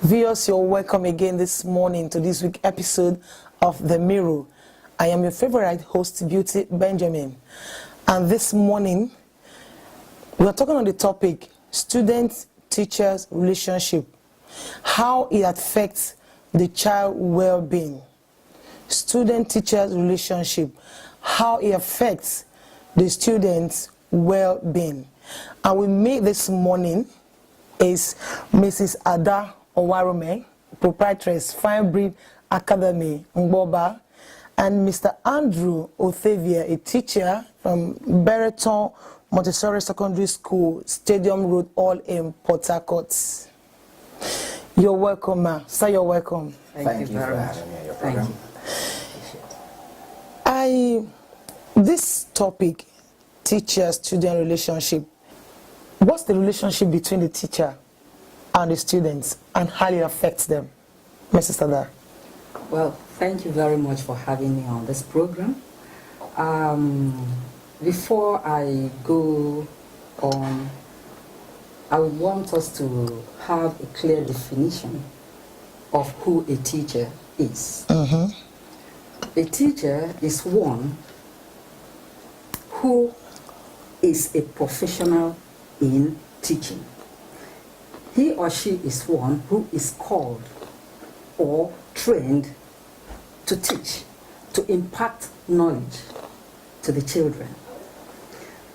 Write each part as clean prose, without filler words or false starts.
Viewers, you're welcome again this morning to this week's episode of The Mirror. I am your favorite host, Beauty Benjamin. And this morning, we are talking on the topic, student-teachers relationship, how it affects the child well-being. Student-teachers relationship, how it affects the student's well-being. And we meet this morning is Mrs. Ada Owarume, proprietress, Fine Breed Academy, Mboba, and Mr. Andrew Othevia, a teacher from Bereton Montessori Secondary School, Stadium Road, all in Port Harcourt. You're welcome, ma. Sir, you're welcome. Thank you very much. Your program. This topic, teacher-student relationship, what's the relationship between the teacher and the students and how it affects them? Mrs. Sada. Well, thank you very much for having me on this program. Before I go on, I would want us to have a clear definition of who a teacher is. A teacher is one who is a professional in teaching. He or she is one who is called or trained to teach, to impart knowledge to the children.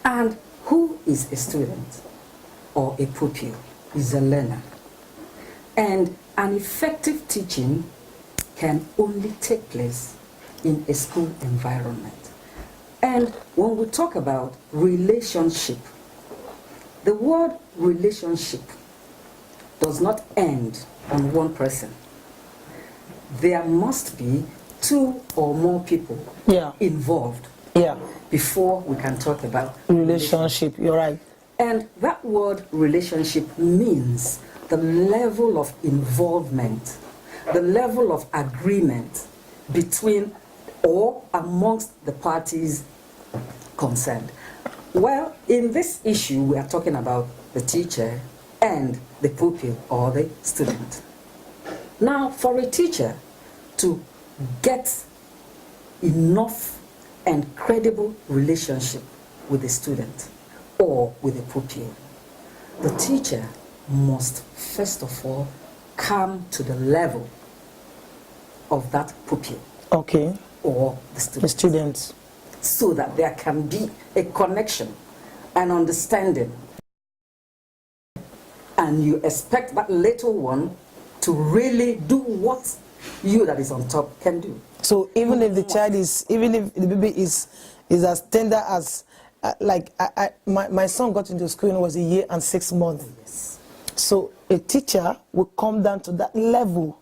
And who is a student or a pupil is a learner. And an effective teaching can only take place in a school environment. And when we talk about relationship, the word relationship does not end on one person. There must be two or more people involved before we can talk about relationship. You're right. And that word relationship means the level of involvement, the level of agreement between or amongst the parties concerned. Well, in this issue, we are talking about the teacher and the pupil or the student. Now, for a teacher to get enough and credible relationship with the student or with the pupil, the teacher must first of all come to the level of that pupil or the student, so that there can be a connection, an understanding, and you expect that little one to really do what you that is on top can do. So even if the child is, even if the baby is as tender as, my son got into school when he was 1 year and 6 months. Yes. So a teacher will come down to that level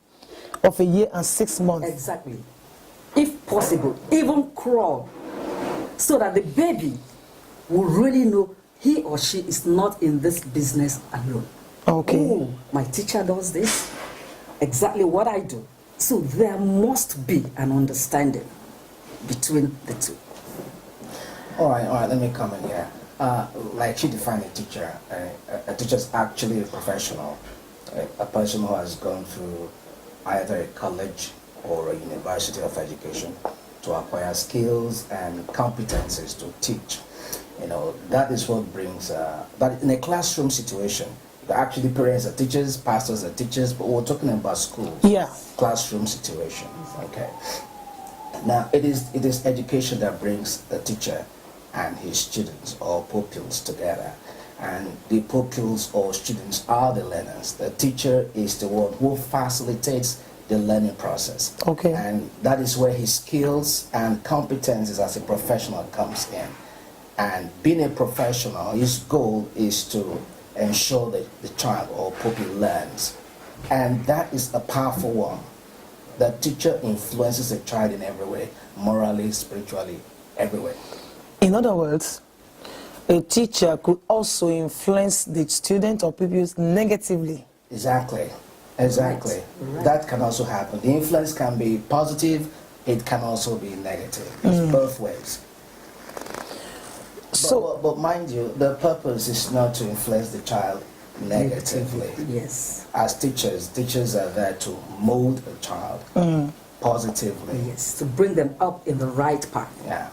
of 1 year and 6 months. Exactly. If possible, even crawl, so that the baby will really know he or she is not in this business alone. Okay. Oh, my teacher does this, exactly what I do. So there must be an understanding between the two. All right, let me come in here. Like she defined a teacher. A teacher is actually a professional, a person who has gone through either a college or a university of education to acquire skills and competencies to teach. You know, that is what brings, that in a classroom situation, actually parents are teachers, pastors are teachers, but we're talking about schools, classroom situations, okay? Now, it is education that brings the teacher and his students or pupils together. And the pupils or students are the learners. The teacher is the one who facilitates the learning process. Okay. And that is where his skills and competences as a professional comes in. And being a professional, his goal is to ensure that the child or pupil learns. And that is a powerful one. The teacher influences the child in every way, morally, spiritually, everywhere. In other words, a teacher could also influence the student or pupils negatively. Exactly. Right. That can also happen. The influence can be positive, it can also be negative. It's both ways. But mind you, the purpose is not to influence the child negatively. Yes. As teachers are there to mold a child positively. Yes, to bring them up in the right path. Yeah.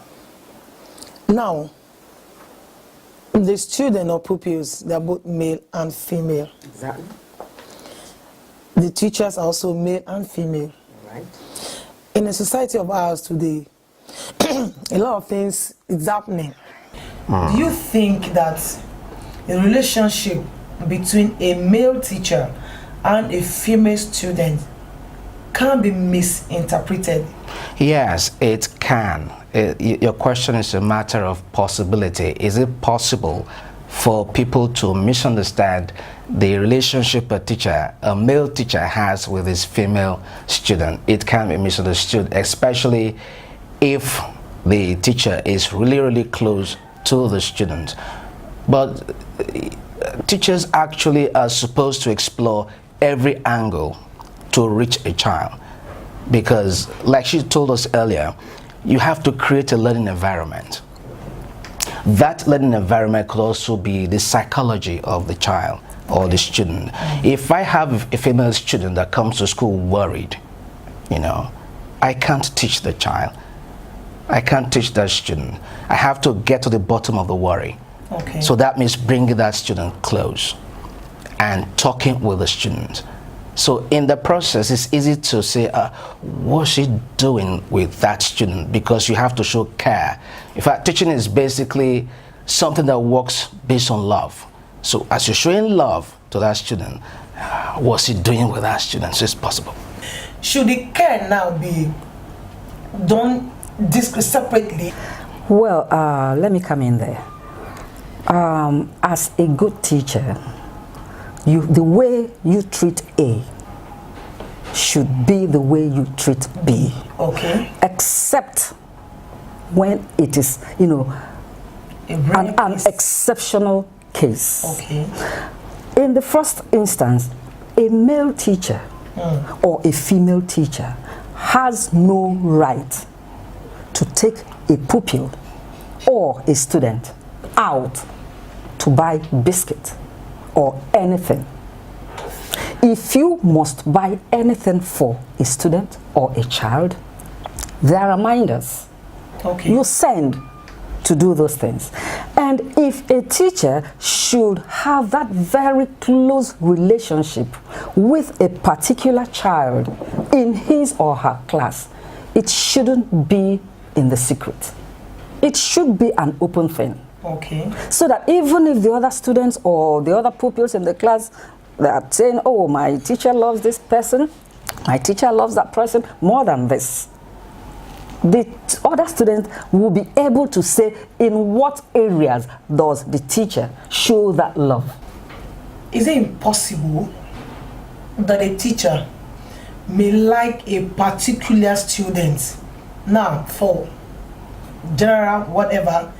Now, the student or pupils, they're both male and female. Exactly. The teachers are also male and female. Right. In a society of ours today, a lot of things is happening. Do you think that the relationship between a male teacher and a female student can be misinterpreted? Yes, it can. Your question is a matter of possibility. Is it possible for people to misunderstand the relationship a male teacher has with his female student? It can be misunderstood, especially if the teacher is really close to the student. But teachers actually are supposed to explore every angle to reach a child, because like she told us earlier, you have to create a learning environment. That learning environment could also be the psychology of the child or the student. If I have a female student that comes to school worried, I can't teach the child. I can't teach that student. I have to get to the bottom of the worry. Okay. So that means bringing that student close and talking with the student. So in the process, it's easy to say, what's she doing with that student? Because you have to show care. In fact, teaching is basically something that works based on love. So as you're showing love to that student, what's he doing with that student? So it's possible. Should the care now be done separately? Well, let me come in there. As a good teacher, the way you treat A should be the way you treat B. Okay. Except when it is, an exceptional case. Okay. In the first instance, a male teacher or a female teacher has no right to take a pupil or a student out to buy biscuit or anything. If you must buy anything for a student or a child, there are reminders you send to do those things. And if a teacher should have that very close relationship with a particular child in his or her class, it shouldn't be in the secret. It should be an open thing. Okay. So that even if the other students or the other pupils in the class, they are saying, oh, my teacher loves this person, my teacher loves that person more than this, the other students will be able to say in what areas does the teacher show that love. Is it impossible that a teacher may like a particular student, now for general whatever,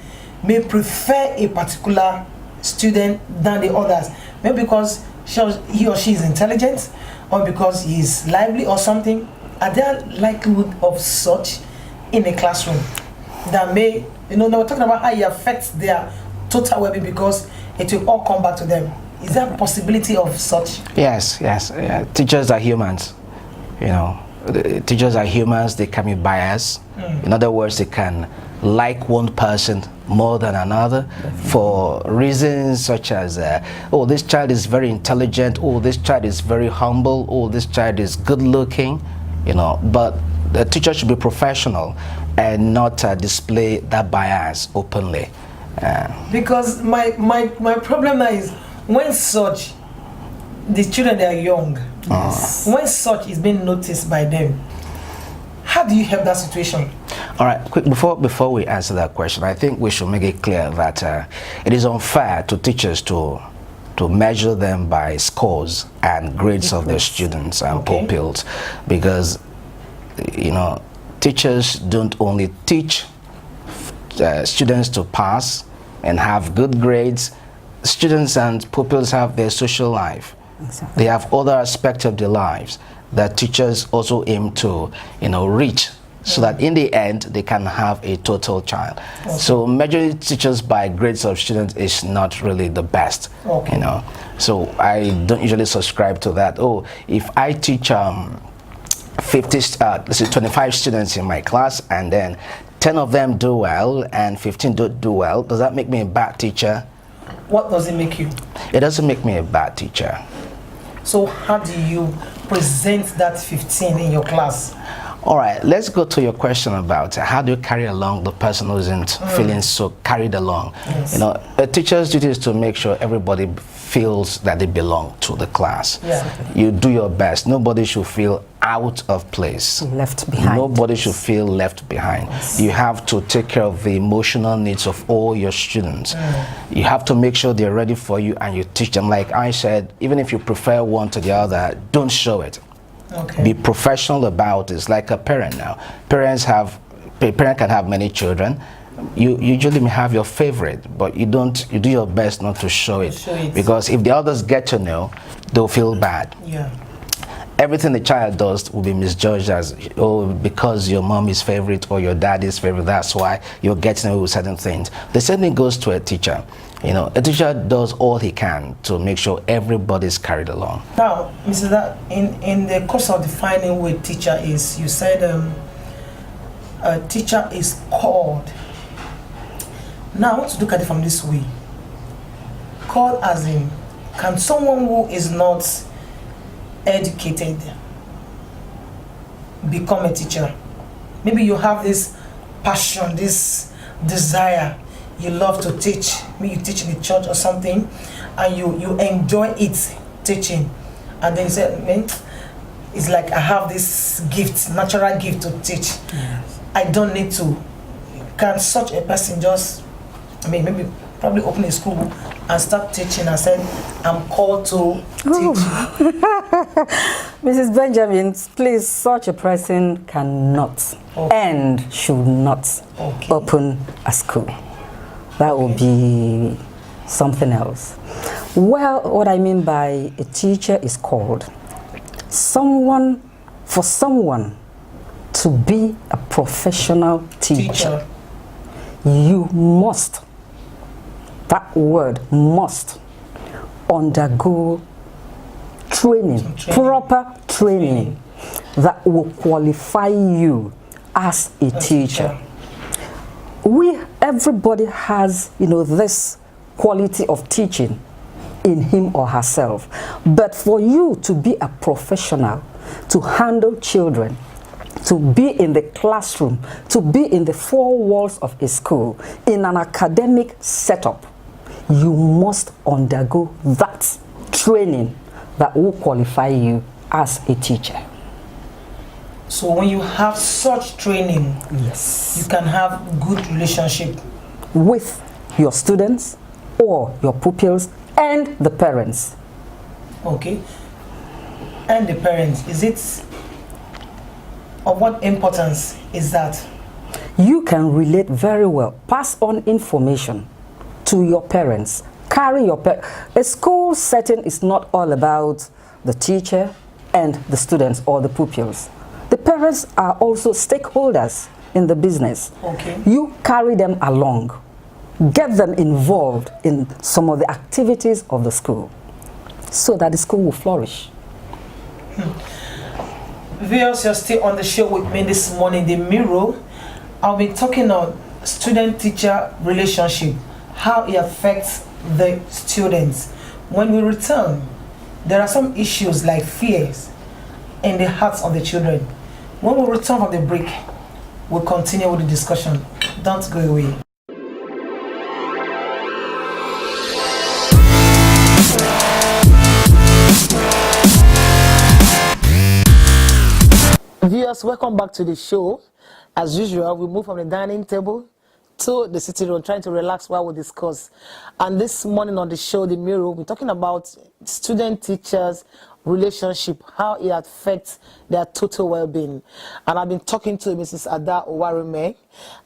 may prefer a particular student than the others, maybe because he or she is intelligent, or because he is lively or something? Are there likelihood of such in a classroom that may, they were talking about how it affects their total well-being because it will all come back to them? Is there a possibility of such? Yes. Teachers are humans. Teachers are humans. They can be biased. In other words, they can like one person more than another for reasons such as, oh, this child is very intelligent, oh, this child is very humble, oh, this child is good looking, but the teacher should be professional and not display that bias openly. Because my problem now is when such, the children, they are young, when such is being noticed by them, how do you help that situation? All right, quick, before we answer that question, I think we should make it clear that it is unfair to teachers to measure them by scores and grades of their students and pupils, because teachers don't only teach students to pass and have good grades. Students and pupils have their social life. Exactly. They have other aspects of their lives that teachers also aim to reach so that in the end they can have a total child. Okay. So measuring teachers by grades of students is not really the best. Okay. You know, so I don't usually subscribe to that. Oh, if I teach 25 students in my class and then 10 of them do well and 15 don't do well, does that make me a bad teacher? What does it make you? It doesn't make me a bad teacher. So how do you present that 15 in your class? All right, let's go to your question about how do you carry along the person who isn't feeling so carried along. Yes. You know, a teacher's duty is to make sure everybody feels that they belong to the class. Yeah. You do your best. Nobody should feel out of place. Left behind. Nobody should feel left behind. Yes. You have to take care of the emotional needs of all your students. You have to make sure they're ready for you and you teach them. Like I said, even if you prefer one to the other, don't show it. Okay. Be professional about it. It's like a parent now. A parent can have many children. You usually may have your favorite, but you do your best not to show it. Because if the others get to know, they'll feel bad. Yeah. Everything the child does will be misjudged as, oh, because your mom is favorite or your dad is favorite, that's why you're getting away with certain things. The same thing goes to a teacher. You know, a teacher does all he can to make sure everybody's carried along. Now, Mrs. That in the course of defining who a teacher is, you said a teacher is called. Now, I want to look at it from this way. Called as in, can someone who is not educated become a teacher? Maybe you have this passion, this desire, you love to teach. Maybe you teach in the church or something, and you enjoy it, teaching, and then you say, man, it's like I have this gift, natural gift to teach. Yes. I don't need to. Can such a person just, maybe probably open a school and start teaching and say, I'm called to teach? Mrs. Benjamin, please, such a person cannot and should not open a school. That will be something else. Well, what I mean by a teacher is called for someone to be a professional teacher. You must, that word must, undergo training, proper training that will qualify you as a teacher. Everybody has, this quality of teaching in him or herself. But for you to be a professional, to handle children, to be in the classroom, to be in the four walls of a school, in an academic setup, you must undergo that training that will qualify you as a teacher. So when you have such training, yes, you can have good relationship with your students or your pupils and the parents. Okay. And the parents, is it of what importance is that? You can relate very well. Pass on information to your parents. Carry your a school setting is not all about the teacher and the students or the pupils. The parents are also stakeholders in the business. Okay. You carry them along. Get them involved in some of the activities of the school so that the school will flourish. Viewers, you're still on the show with me this morning, The Mirror. I'll be talking on student-teacher relationship, how it affects the students. When we return, there are some issues like fears in the hearts of the children. When we return from the break, we'll continue with the discussion. Don't go away. Viewers, welcome back to the show. As usual, we move from the dining table to the sitting room, trying to relax while we discuss. And this morning on the show, The Mirror, we're talking about student-teachers relationship, how it affects their total well-being. And I've been talking to Mrs. Ada Owarime,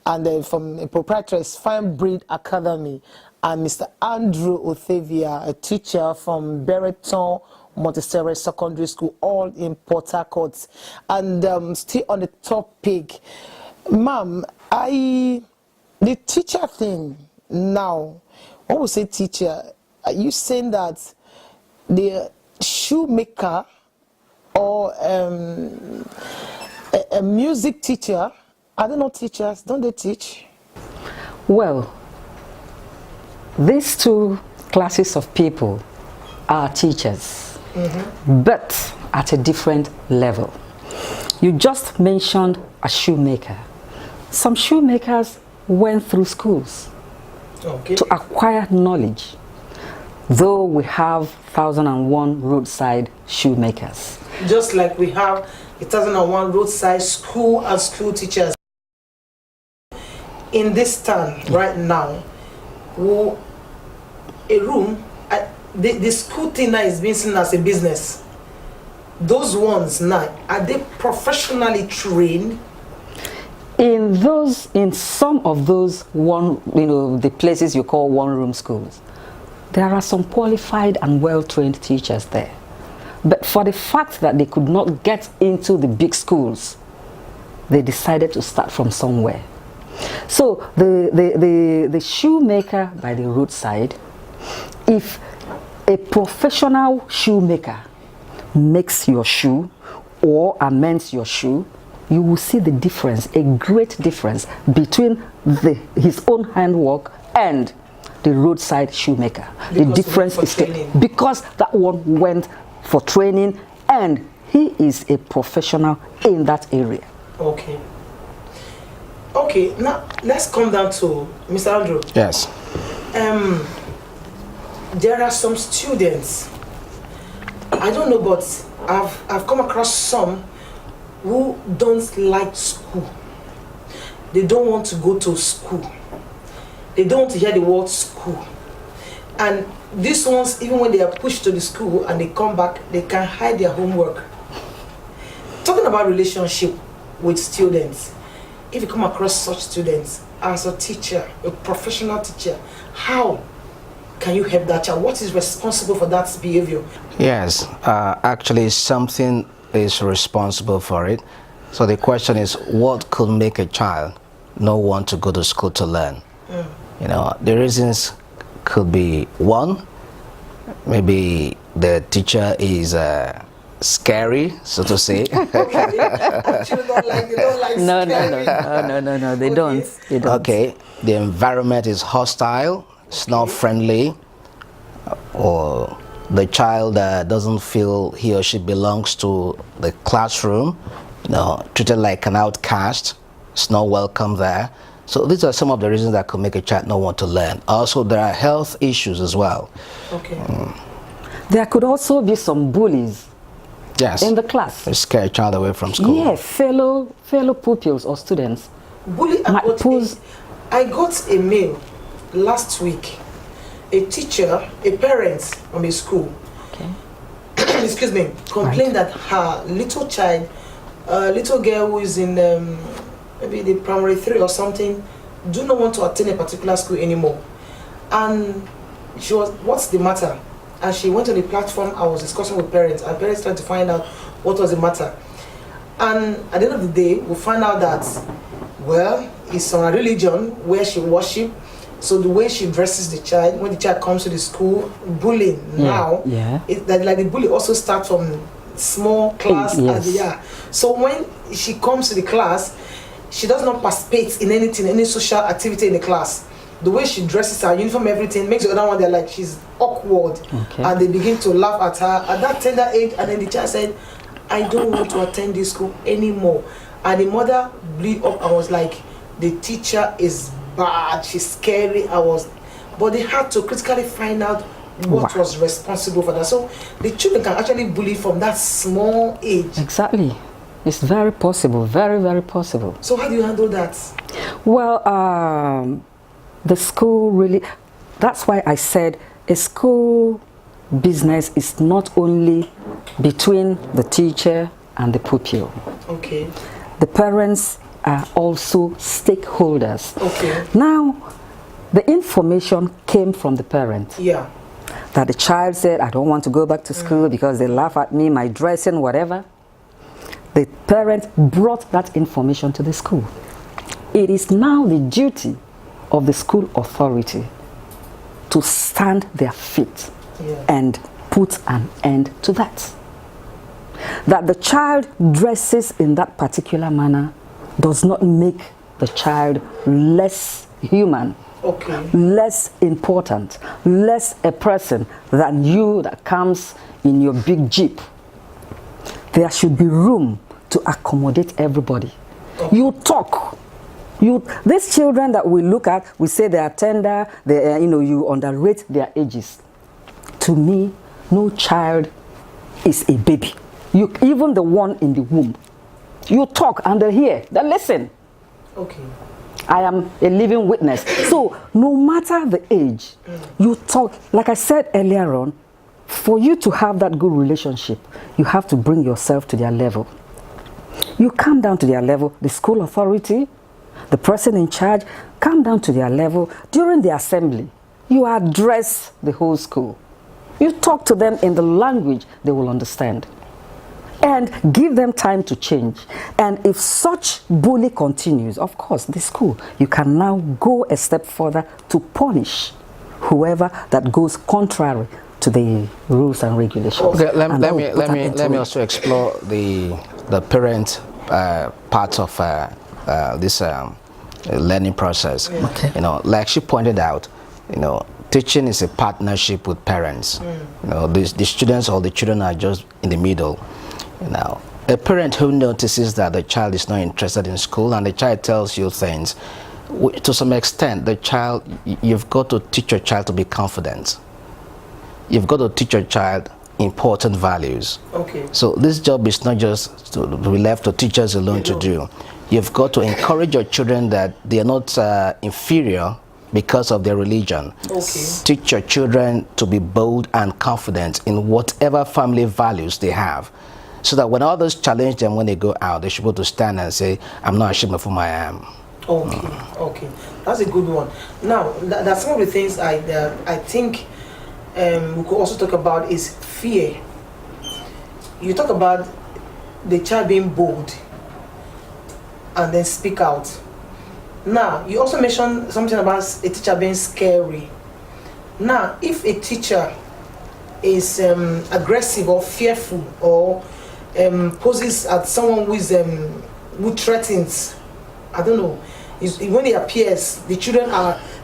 and from the proprietress Fine Breed Academy, and Mr. Andrew Othevia, a teacher from Bereton Montessori Secondary School, all in Port Harcourt. And still on the topic, ma'am, the teacher thing now, when we say teacher, are you saying that the shoemaker or a music teacher, are they not teachers? Don't they teach? Well, these two classes of people are teachers, but at a different level. You just mentioned a shoemaker. Some shoemakers went through schools to acquire knowledge, though we have 1,001 roadside shoemakers. Just like we have 1,001 roadside school and school teachers. In this town right now, a room, the school thing now is being seen as a business. Those ones now, are they professionally trained? In some of those the places you call one-room schools, there are some qualified and well-trained teachers there. But for the fact that they could not get into the big schools, they decided to start from somewhere. So the shoemaker by the roadside, if a professional shoemaker makes your shoe or amends your shoe, you will see the difference, a great difference between his own handwork and the roadside shoemaker. The difference is because that one went for training and he is a professional in that area. Okay. Okay, now let's come down to Mr. Andrew. Yes. There are some students, I don't know, but I've come across some who don't like school. They don't want to go to school. They don't want to hear the word school. And these ones, even when they are pushed to the school and they come back, they can hide their homework. Talking about relationship with students, if you come across such students as a teacher, a professional teacher, how can you help that child? What is responsible for that behavior? Yes, actually something is responsible for it. So the question is, what could make a child not want to go to school to learn? You know, the reasons could be one, maybe the teacher is scary, so to say. Actually, don't like No, they Okay. don't. They don't. Okay, the environment is hostile, it's not friendly, or the child doesn't feel he or she belongs to the classroom, you know, treated like an outcast, it's not welcome there. So these are some of the reasons that could make a child not want to learn. Also, there are health issues as well. Okay. There could also be some bullies Yes. in the class. They scare a child away from school. Yeah, fellow pupils or students. Bully Might about pose- I got a mail last week. A teacher, a parent from a school, Okay. excuse me, complained that her little child, little girl who is in maybe the primary 3 or something, do not want to attend a particular school anymore. And she was, what's the matter? And she went to the platform. I was discussing with parents, and parents tried to find out what was the matter. And at the end of the day, we find out that, well, it's on a religion where she worship. So the way she dresses the child, when the child comes to the school, bullying now, it's that like the bully also starts from small class. Yes. So when she comes to the class, she does not participate in anything, any social activity in the class. The way she dresses, her uniform, everything makes the other one, they're like, she's awkward. Okay. And they begin to laugh at her at that tender age. And then the child said, I don't want to attend this school anymore. And the mother blew up and was like, the teacher is bad, she's scary. But they had to critically find out what was responsible for that. So the children can actually bully from that small age. Exactly. It's very possible, very, very possible. So how do you handle that? Well, the school really, that's why I said a school business is not only between the teacher and the pupil. Okay. The parents are also stakeholders. Okay. Now, the information came from the parent Yeah. that the child said, I don't want to go back to school because they laugh at me, my dressing, whatever, the parent brought that information to the school. It is now the duty of the school authority to stand their feet and put an end to that. That the child dresses in that particular manner does not make the child less human, less important, less a person than you that comes in your big jeep. There should be room to accommodate everybody. You talk. These children that we look at, we say they are tender, they, you underrate their ages. To me, no child is a baby. Even the one in the womb. You talk and they hear, they listen. Okay. I am a living witness. So no matter the age, you talk. Like I said earlier on, for you to have that good relationship, you have to bring yourself to their level. You come down to their level, the school authority, the person in charge, come down to their level. During the assembly, you address the whole school. You talk to them in the language they will understand. And give them time to change. And if such bully continues, of course, the school, you can now go a step further to punish whoever that goes contrary to the rules and regulations. Okay, let me also explore the parent part of this learning process. Okay. Like she pointed out, teaching is a partnership with parents. The students or the children are just in the middle. A parent who notices that the child is not interested in school and the child tells you things, to some extent, you've got to teach your child to be confident. You've got to teach your child important values. Okay. So this job is not just to be left to teachers alone to do. You've got to encourage your children that they are not inferior because of their religion. Okay. Teach your children to be bold and confident in whatever family values they have, so that when others challenge them when they go out, they should be able to stand and say, I'm not ashamed of whom I am. Okay. That's a good one. Now, that's some of the things I think we could also talk about is fear. You talk about the child being bold and then speak out. Now, you also mentioned something about a teacher being scary. Now, if a teacher is aggressive or fearful or poses at someone who threatens, I don't know, when he appears, the children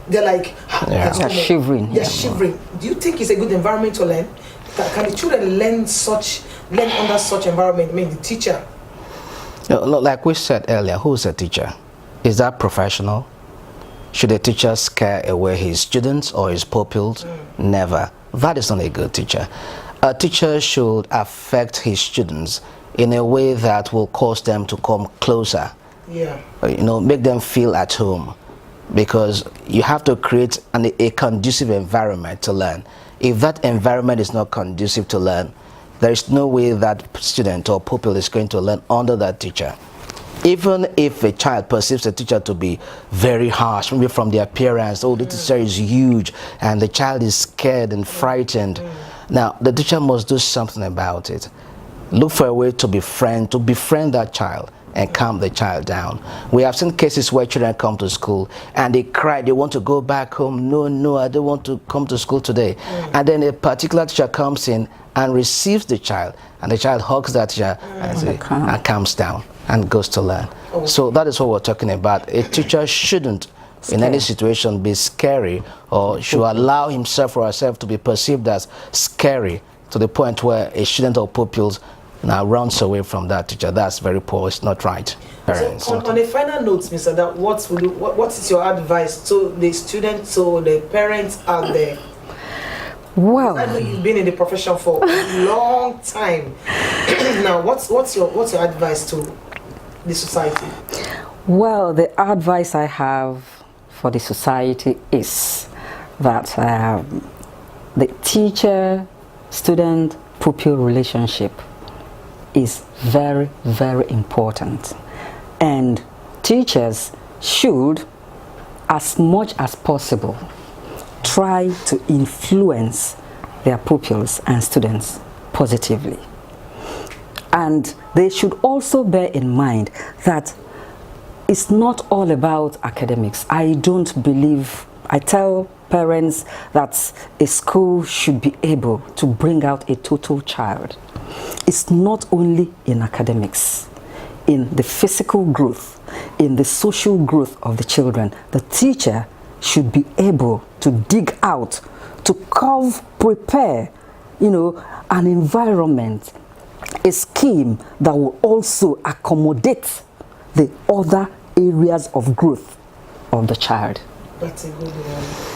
they're shivering. They're shivering. Do you think it's a good environment to learn? Can the children learn under such environment? I mean, the teacher. Like we said earlier, who's a teacher? Is that professional? Should a teacher scare away his students or his pupils? Never. That is not a good teacher. A teacher should affect his students in a way that will cause them to come closer. Yeah. Make them feel at home, because you have to create a conducive environment to learn. If that environment is not conducive to learn, there is no way that student or pupil is going to learn under that teacher. Even if a child perceives the teacher to be very harsh, maybe from the appearance, the teacher is huge, and the child is scared and frightened. Now, the teacher must do something about it. Look for a way to befriend that child and calm the child down. We have seen cases where children come to school and they cry, they want to go back home. No, I don't want to come to school today. And then a particular teacher comes in and receives the child, and the child hugs that teacher and calms down and goes to learn. So that is what we're talking about. A teacher shouldn't in any situation be scary, or should allow himself or herself to be perceived as scary to the point where a student or pupils now runs away from that teacher. That's very poor. It's not right. Parents. So on a final note, Mr. That what is your advice to the students, to the parents out there? Well, I know you've been in the profession for a long time. Now, what's your advice to the society? Well, the advice I have for the society is that the teacher-student-pupil relationship is very, very important. And teachers should, as much as possible, try to influence their pupils and students positively. And they should also bear in mind that it's not all about academics. I tell parents that a school should be able to bring out a total child. It's not only in academics, in the physical growth, in the social growth of the children. The teacher should be able to dig out, to prepare, an environment, a scheme that will also accommodate the other areas of growth of the child. That's a good one.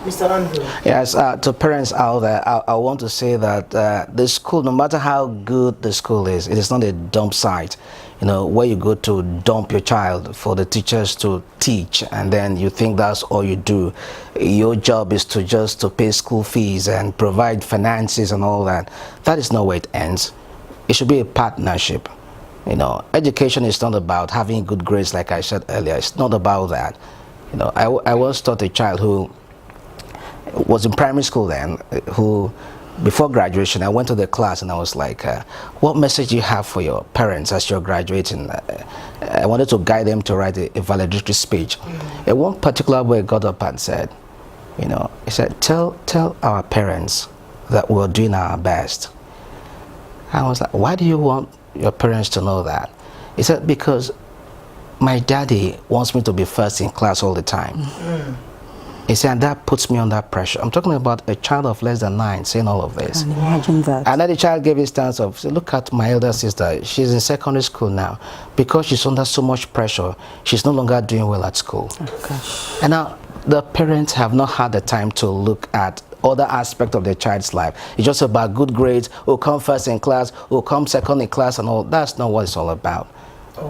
Mr. Andrew. Yes, to parents out there, I want to say that the school, no matter how good the school is, it is not a dump site, where you go to dump your child for the teachers to teach, and then you think that's all you do. Your job is to pay school fees and provide finances and all that. That is not where it ends. It should be a partnership. Education is not about having good grades, like I said earlier. It's not about that. I once taught a child who was in primary school then, who before graduation, I went to the class and I was like, what message do you have for your parents as you're graduating? I wanted to guide them to write a valedictory speech. And one particular boy got up and said, he said, tell our parents that we're doing our best. I was like, why do you want your parents to know that? He said, because my daddy wants me to be first in class all the time. He said, and that puts me under pressure. I'm talking about a child of less than 9 saying all of this. Can imagine that. And then the child gave his stance of, look at my elder sister. She's in secondary school now. Because she's under so much pressure, she's no longer doing well at school. Oh, gosh. And now the parents have not had the time to look at other aspects of their child's life. It's just about good grades, who come first in class, who come second in class and all. That's not what it's all about.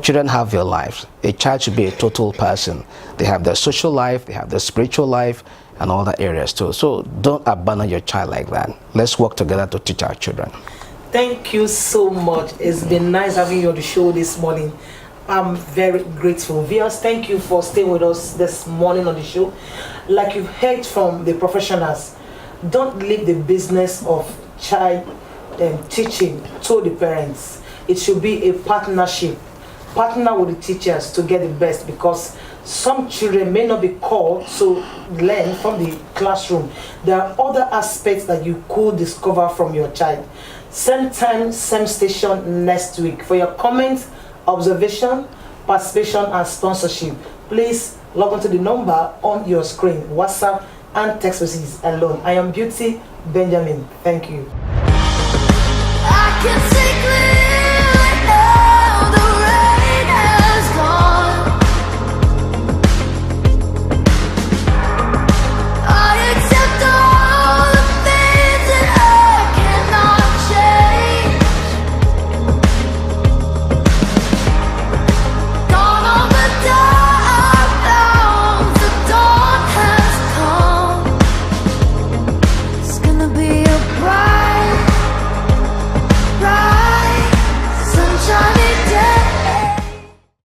Children have their lives. A child should be a total person. They have their social life, they have their spiritual life, and all the areas too. So don't abandon your child like that. Let's work together to teach our children. Thank you so much. It's been nice having you on the show this morning. I'm very grateful. Viewers, thank you for staying with us this morning on the show. Like you've heard from the professionals, don't leave the business of child teaching to the parents. It should be a partnership. Partner with the teachers to get the best, because some children may not be called to learn from the classroom. There are other aspects that you could discover from your child. Same time, same station next week. For your comments, observation, participation, and sponsorship, please log on to the number on your screen, WhatsApp and text messages alone. I am Beauty Benjamin. Thank you. I can see clear.